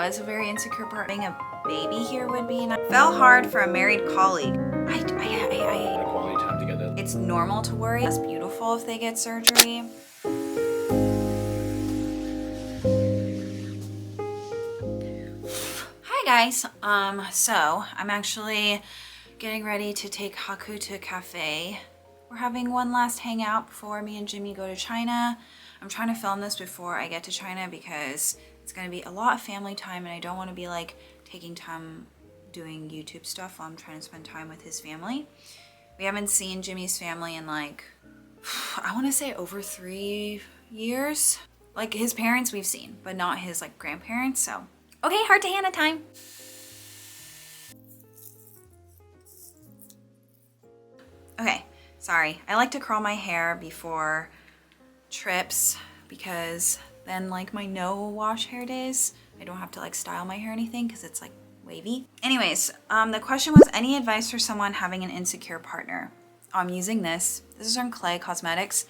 I was a very insecure part. Having a baby here would be nice. Fell hard for a married colleague. Quality time together. It's normal to worry. It's beautiful if they get surgery. Hi guys. So I'm actually getting ready to take Haku to a cafe. We're having one last hangout before me and Jimmy go to China. I'm trying to film this before I get to China because it's gonna be a lot of family time and I don't want to be like taking time doing YouTube stuff while I'm trying to spend time with his family. We haven't seen Jimmy's family in like, I want to say over 3 years. Like his parents we've seen, but not his like grandparents. So, okay, heart to Hana time. Okay, sorry. I like to curl my hair before trips because then like my no wash hair days, I don't have to like style my hair or anything because it's like wavy. Anyways, the question was any advice for someone having an insecure partner? I'm using this. This is from Clay Cosmetics.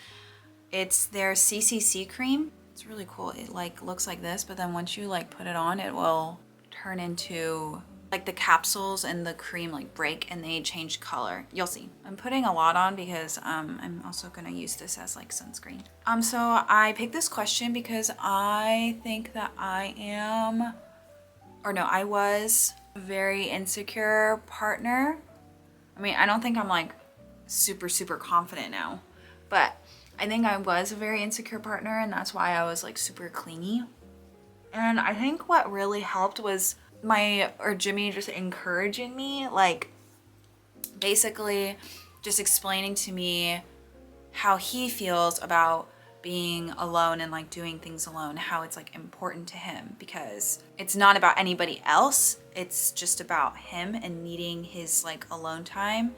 It's their CCC cream. It's really cool. It like looks like this, but then once you like put it on, it will turn into like the capsules and the cream like break and they change color. You'll see. I'm putting a lot on because I'm also gonna use this as like sunscreen. So I picked this question because I think that I was a very insecure partner. I mean, I don't think I'm like super confident now, but I think I was a very insecure partner and that's why I was like super clingy. And I think what really helped was Jimmy just encouraging me, like basically just explaining to me how he feels about being alone and like doing things alone, how it's like important to him because it's not about anybody else. It's just about him and needing his like alone time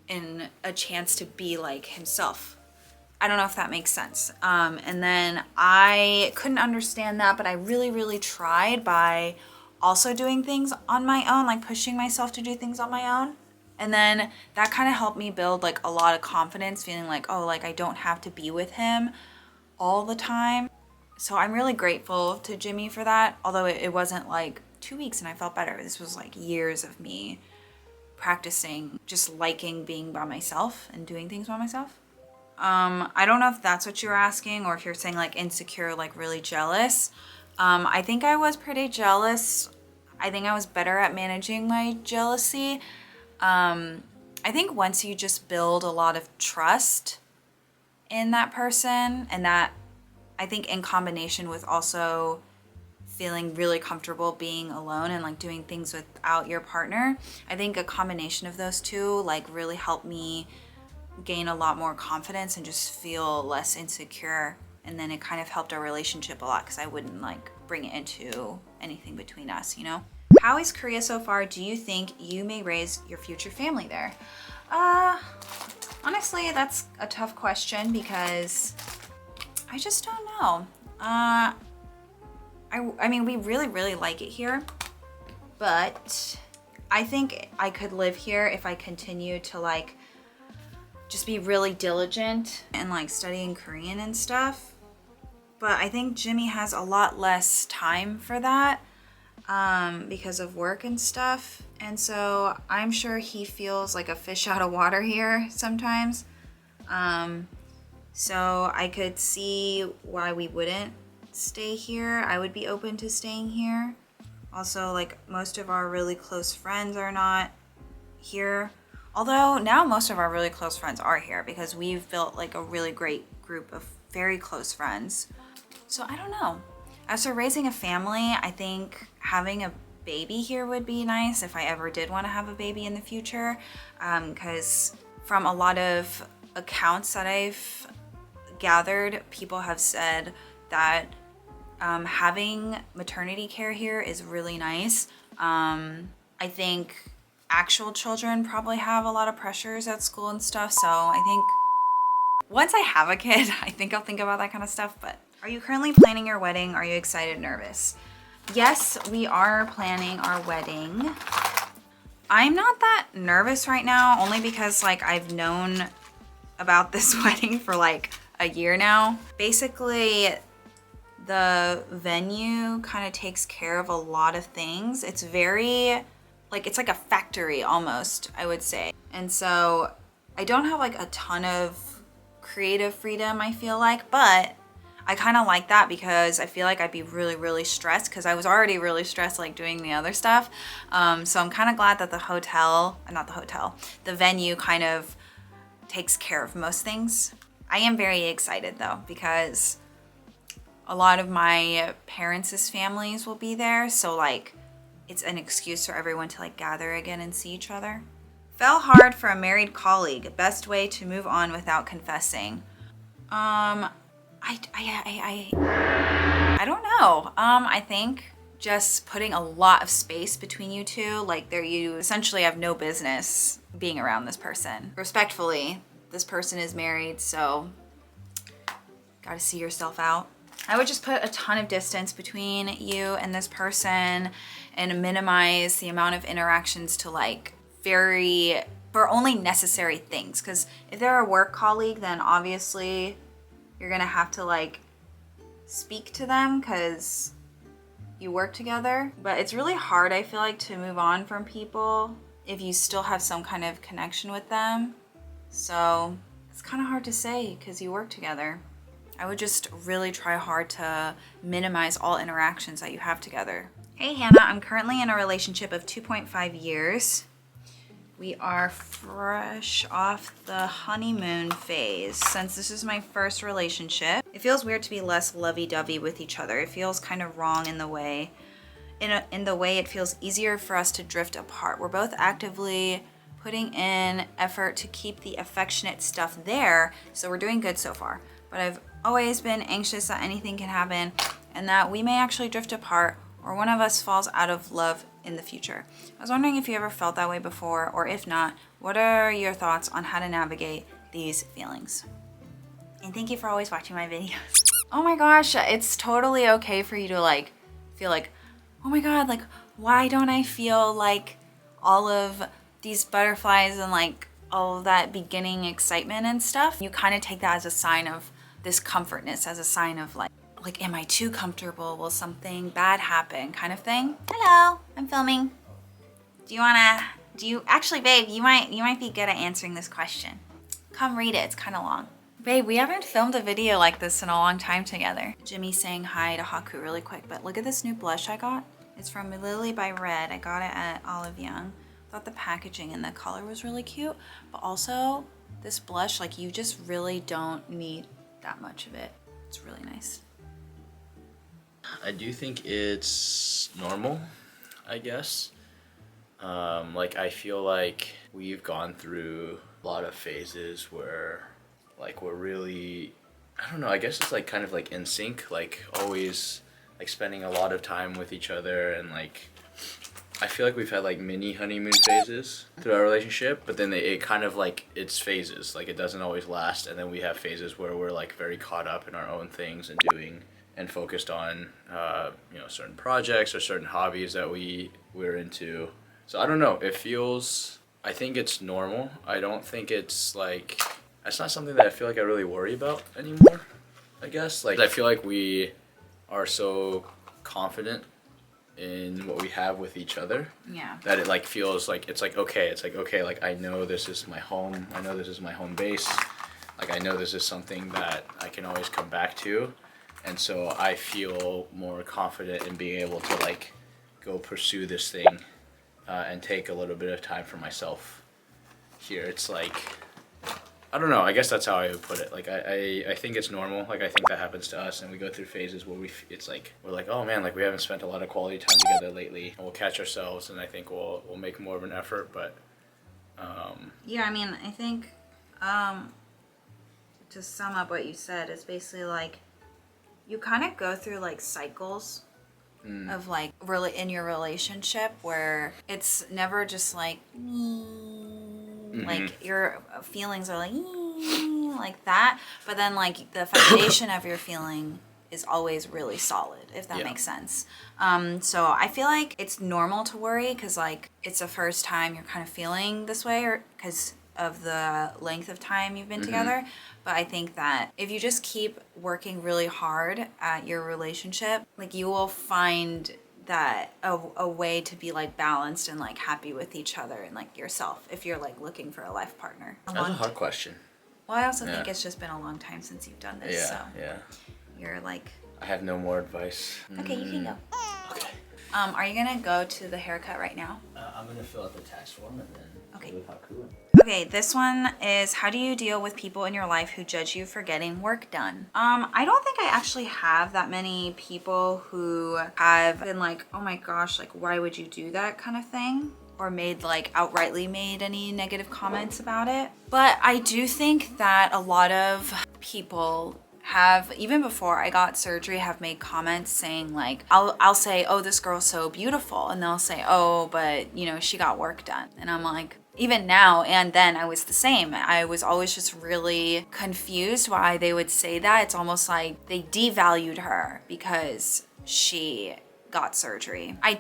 and a chance to be like himself. I don't know if that makes sense. And then I couldn't understand that, but I really tried by also doing things on my own, like pushing myself to do things on my own. And then that kind of helped me build like a lot of confidence, feeling like, oh, like I don't have to be with him all the time. So I'm really grateful to Jimmy for that. Although it wasn't like 2 weeks and I felt better. This was like years of me practicing just liking being by myself and doing things by myself. I don't know if that's what you were asking or if you're saying like insecure, like really jealous. I think I was pretty jealous. I think I was better at managing my jealousy. I think once you just build a lot of trust in that person, and that I think in combination with also feeling really comfortable being alone and like doing things without your partner, I think a combination of those two like really helped me gain a lot more confidence and just feel less insecure. And then it kind of helped our relationship a lot because I wouldn't like bring it into anything between us, you know? How is Korea so far? Do you think you may raise your future family there? Honestly, that's a tough question because I just don't know. I mean, we really like it here, but I think I could live here if I continue to like just be really diligent and like studying Korean and stuff. But I think Jimmy has a lot less time for that because of work and stuff. And so I'm sure he feels like a fish out of water here sometimes. So I could see why we wouldn't stay here. I would be open to staying here. Also, like most of our really close friends are not here. Although now most of our really close friends are here because we've built like a really great group of very close friends. So I don't know. As for raising a family, I think having a baby here would be nice if I ever did want to have a baby in the future. Because from a lot of accounts that I've gathered, people have said that having maternity care here is really nice. I think actual children probably have a lot of pressures at school and stuff. So I think once I have a kid, I think I'll think about that kind of stuff. But are you currently planning your wedding? Are you excited, nervous? Yes, we are planning our wedding. I'm not that nervous right now, only because like I've known about this wedding for like a year now. Basically, the venue kind of takes care of a lot of things. It's very, like, it's like a factory almost, I would say. And so I don't have like a ton of creative freedom, I feel like, but I kind of like that because I feel like I'd be really, really stressed because I was already really stressed like doing the other stuff. So I'm kind of glad that the venue kind of takes care of most things. I am very excited though because a lot of my parents' families will be there. So like it's an excuse for everyone to like gather again and see each other. Fell hard for a married colleague. Best way to move on without confessing. I don't know. I think just putting a lot of space between you two, like you essentially have no business being around this person. Respectfully, this person is married, so gotta see yourself out. I would just put a ton of distance between you and this person and minimize the amount of interactions to like for only necessary things. Because if they're a work colleague, then obviously you're gonna have to like speak to them because you work together. But it's really hard, I feel like, to move on from people if you still have some kind of connection with them. So it's kind of hard to say because you work together. I would just really try hard to minimize all interactions that you have together. Hey Hannah, I'm currently in a relationship of 2.5 years. We are fresh off the honeymoon phase. Since this is my first relationship, it feels weird to be less lovey-dovey with each other. It feels kind of wrong in the way it feels easier for us to drift apart. We're both actively putting in effort to keep the affectionate stuff there, so we're doing good so far. But I've always been anxious that anything can happen and that we may actually drift apart or one of us falls out of love in the future. I was wondering if you ever felt that way before, or if not, what are your thoughts on how to navigate these feelings? And thank you for always watching my videos. Oh my gosh, it's totally okay for you to like feel like, oh my god, like why don't I feel like all of these butterflies and like all of that beginning excitement and stuff? You kind of take that as a sign of this comfortness, as a sign of like, am I too comfortable? Will something bad happen? Kind of thing. Hello, I'm filming. Actually, babe, you might be good at answering this question. Come read it, it's kind of long. Babe, we haven't filmed a video like this in a long time together. Jimmy saying hi to Haku really quick, but look at this new blush I got. It's from Lily by Red. I got it at Olive Young. Thought the packaging and the color was really cute, but also this blush, like you just really don't need that much of it. It's really nice. I do think it's normal, I guess. Like I feel like we've gone through a lot of phases where like we're really, I don't know, I guess it's like kind of like in sync, like always like spending a lot of time with each other, and like I feel like we've had like mini honeymoon phases through our relationship, but then it kind of like, it's phases, like it doesn't always last, and then we have phases where we're like very caught up in our own things and doing and focused on certain projects or certain hobbies that we're into. So I don't know, I think it's normal. I don't think it's like, it's not something that I feel like I really worry about anymore, I guess. Like I feel like we are so confident in what we have with each other, Yeah. that it like feels like it's like okay, like I know this is my home, I know this is my home base, like I know this is something that I can always come back to, and so I feel more confident in being able to like go pursue this thing and take a little bit of time for myself here. It's like, I don't know, I guess that's how I would put it. Like I think it's normal. Like I think that happens to us, and we go through phases where it's like we're like, oh man, like we haven't spent a lot of quality time together lately, and we'll catch ourselves, and I think we'll make more of an effort. But Yeah, I mean, I think to sum up what you said is basically like you kind of go through like cycles of like really in your relationship where it's never just like like your feelings are like that, but then like the foundation of your feeling is always really solid, if that makes sense. So I feel like it's normal to worry because like it's the first time you're kind of feeling this way, or because of the length of time you've been together. But I think that if you just keep working really hard at your relationship, like you will find that a way to be like balanced and like happy with each other and like yourself if you're like looking for a life partner. That's a hard question. Well, I also think it's just been a long time since you've done this. So you're like, I have no more advice. okay, you can go. Okay. Are you gonna go to the haircut right now? I'm gonna fill out the tax form and then go with Haku. Okay, this one is, how do you deal with people in your life who judge you for getting work done? I don't think I actually have that many people who have been like, oh my gosh, like why would you do that kind of thing? Or made like outrightly made any negative comments about it. But I do think that a lot of people have, even before I got surgery, have made comments saying like, I'll say, oh, this girl's so beautiful. And they'll say, oh, but you know, she got work done. And I'm like, even now and then I was the same. I was always just really confused why they would say that. It's almost like they devalued her because she got surgery. I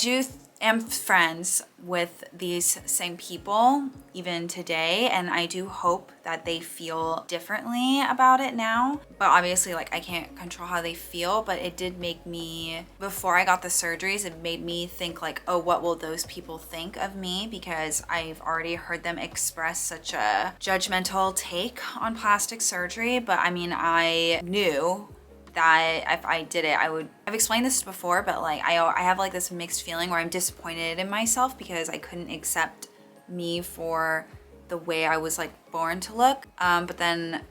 am friends with these same people even today, and I do hope that they feel differently about it now. But obviously, like, I can't control how they feel, but it did make me, before I got the surgeries, it made me think like, oh, what will those people think of me? Because I've already heard them express such a judgmental take on plastic surgery. But I mean, I knew that if I did it, I've explained this before, but like I have like this mixed feeling where I'm disappointed in myself because I couldn't accept me for the way I was like born to look. But then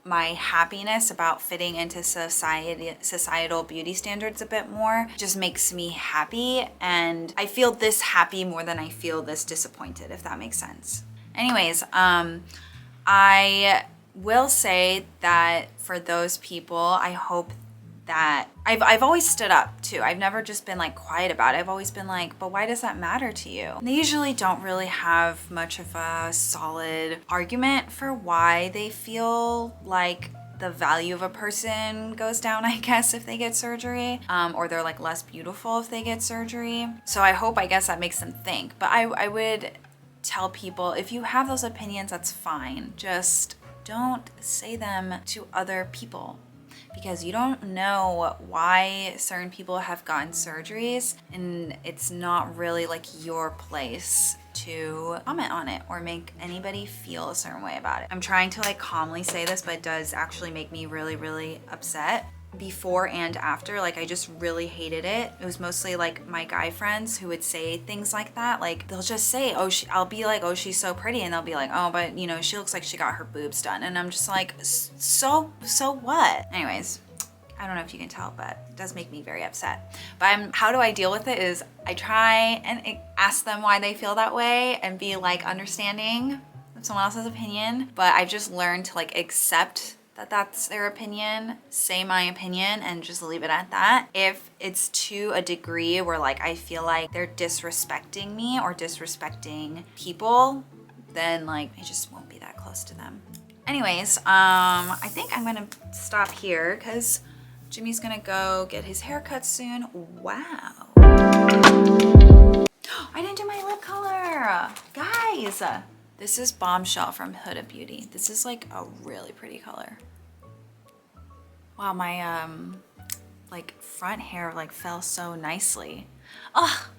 my happiness about fitting into societal beauty standards a bit more just makes me happy. And I feel this happy more than I feel this disappointed, if that makes sense. Anyways, I will say that for those people, I hope that I've always stood up too. I've never just been like quiet about it. I've always been like, but why does that matter to you? And they usually don't really have much of a solid argument for why they feel like the value of a person goes down, I guess, if they get surgery, or they're like less beautiful if they get surgery. So I hope, I guess that makes them think. But I would tell people, if you have those opinions, that's fine. Just don't say them to other people, because you don't know why certain people have gotten surgeries, and it's not really like your place to comment on it or make anybody feel a certain way about it. I'm trying to like calmly say this, but it does actually make me really, really upset. Before and after, like I just really hated it. It was mostly like my guy friends who would say things like that. Like they'll just say, oh, I'll be like, oh, she's so pretty, and they'll be like, oh, but you know, she looks like she got her boobs done. And I'm just like, so what? Anyways, I don't know if you can tell, but it does make me very upset. But how do I deal with it is I try and ask them why they feel that way and be like understanding of someone else's opinion. But I've just learned to like accept that that's their opinion, say my opinion, and just leave it at that. If it's to a degree where like I feel like they're disrespecting me or disrespecting people, then like I just won't be that close to them. Anyways, I think I'm gonna stop here because Jimmy's gonna go get his haircut soon. Wow. I didn't do my lip color. Guys, this is Bombshell from Huda Beauty. This is like a really pretty color. Wow, my like front hair like fell so nicely. Oh,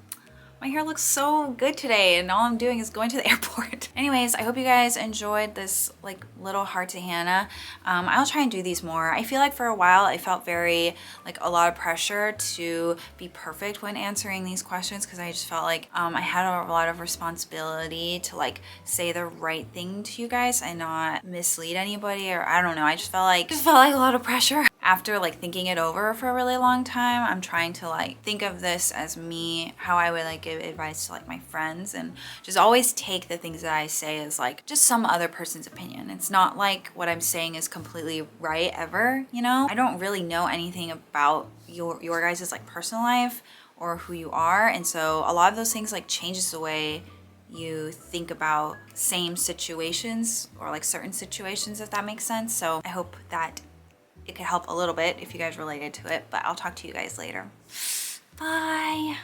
my hair looks so good today, and all I'm doing is going to the airport. Anyways, I hope you guys enjoyed this like little heart to Hannah. I'll try and do these more. I feel like for a while I felt very like a lot of pressure to be perfect when answering these questions, because I just felt like I had a lot of responsibility to like say the right thing to you guys and not mislead anybody, or I don't know. I just felt like a lot of pressure. After like thinking it over for a really long time, I'm trying to like think of this as me, how I would like give advice to like my friends, and just always take the things that I say as like just some other person's opinion. It's not like what I'm saying is completely right ever, you know? I don't really know anything about your guys' like personal life or who you are, and so a lot of those things like changes the way you think about same situations or like certain situations, if that makes sense. So I hope that it could help a little bit if you guys related to it, but I'll talk to you guys later. Bye.